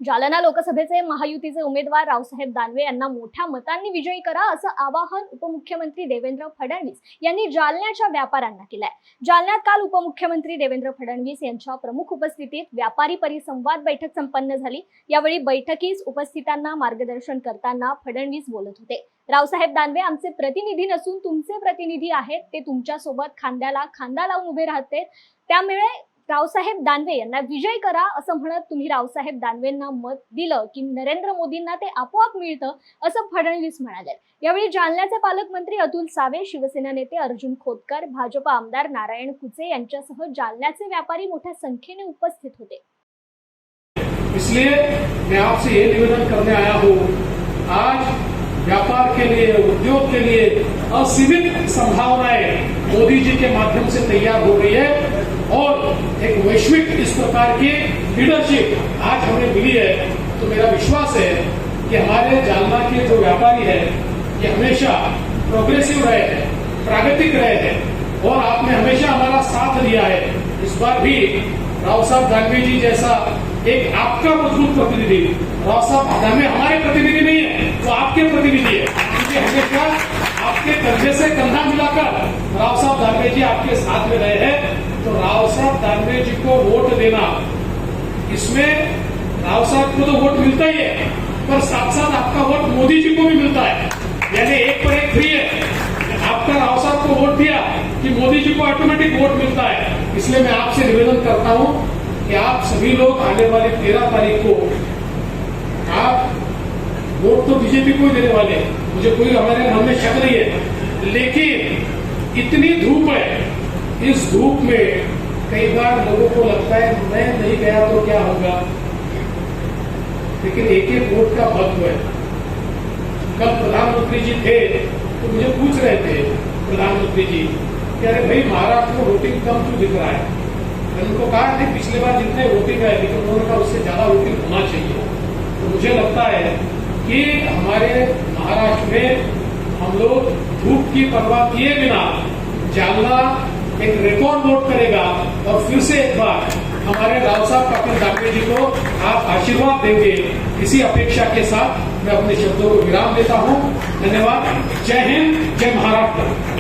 जालना लोकसभेचे महायुतीचे उमेदवार रावसाहेब दानवे यांना मोठ्या मतांनी विजयी करा असं आवाहन उपमुख्यमंत्री देवेंद्र फडणवीस यांनी जालन्याच्या व्यापाऱ्यांना केलंय। जालन्यात काल उपमुख्यमंत्री देवेंद्र फडणवीस यांच्या प्रमुख उपस्थितीत व्यापारी परिसंवाद बैठक संपन्न झाली। यावेळी बैठकीस उपस्थितांना मार्गदर्शन करताना फडणवीस बोलत होते। रावसाहेब दानवे आमचे प्रतिनिधी नसून तुमचे प्रतिनिधी आहेत, ते तुमच्या सोबत खांद्याला खांदा लावून उभे राहते, त्यामुळे रावसाहेब दानवे यांना विजय करा असं म्हणत तुम्ही रावसाहेब दानवेंना मत दिलं की नरेंद्र मोदींना ते आपोआप मिळतं असं फडणवीस म्हणाले। यावेळी जालन्याचे पालकमंत्री अतुल सावे, शिवसेना नेते अर्जुन खोतकर, भाजपा आमदार नारायण कुचे यांच्यासह जालन्याचे व्यापारी मोठ्या संख्येने उपस्थित होते। इसलिए मैं आपसे ये निवेदन करने आया हूँ, आज व्यापार के लिए, उद्योग के लिए असीमित संभावनाएं मोदी जी के माध्यम से तैयार हो रही है और एक वैश्विक इस प्रकार की लीडरशिप आज हमें मिली है। तो मेरा विश्वास है कि हमारे जालना के जो व्यापारी हैं ये हमेशा प्रोग्रेसिव रहे हैं, प्रागतिक रहे हैं और आपने हमेशा हमारा साथ दिया है। इस बार भी राव साहब दानवे जी जैसा एक आपका मजबूत प्रतिनिधि, राव साहब दानवे हमारे प्रतिनिधि नहीं है, वो आपके प्रतिनिधि है, क्योंकि हमेशा आपके कंधे से कंधा मिलाकर राव साहब दानवे जी आपके साथ में रहे हैं। तो राव साहब दानवे जी को वोट देना, इसमें राव साहब को तो वोट मिलता ही है, पर साथ साथ आपका वोट मोदी जी को भी मिलता है, यानी एक पर एक फ्री है। आपका राव साहब को वोट दिया कि मोदी जी को ऑटोमेटिक वोट मिलता है। इसलिए मैं आपसे निवेदन करता हूं कि आप सभी लोग आने वाली 13 तारीख को आप वोट तो बीजेपी को ही देने वाले हैं, मुझे कोई हमारे मन में शक नहीं है, लेकिन इतनी धूप है, इस धूप में कई बार लोगों को लगता है मैं नहीं गया तो क्या होगा, लेकिन एक एक वोट का महत्व है। कल प्रधानमंत्री जी थे तो मुझे पूछ रहे थे प्रधानमंत्री जी कि अरे भाई महाराष्ट्र में वोटिंग कम क्यों दिख रहा है। मैंने उनको कहा कि पिछले बार जितने वोटिंग है, लेकिन उन्होंने कहा उससे ज्यादा वोटिंग होना चाहिए। तो मुझे लगता है कि हमारे महाराष्ट्र में हम लोग धूप की परवाह किए बिना जालना एक रिकॉर्ड वोट करेगा और फिर से एक बार हमारे राव साहब पाटिल दानवे जी को आप आशीर्वाद देंगे। इसी अपेक्षा के साथ मैं अपने शब्दों को विराम देता हूं। धन्यवाद। जय हिंद, जय महाराष्ट्र।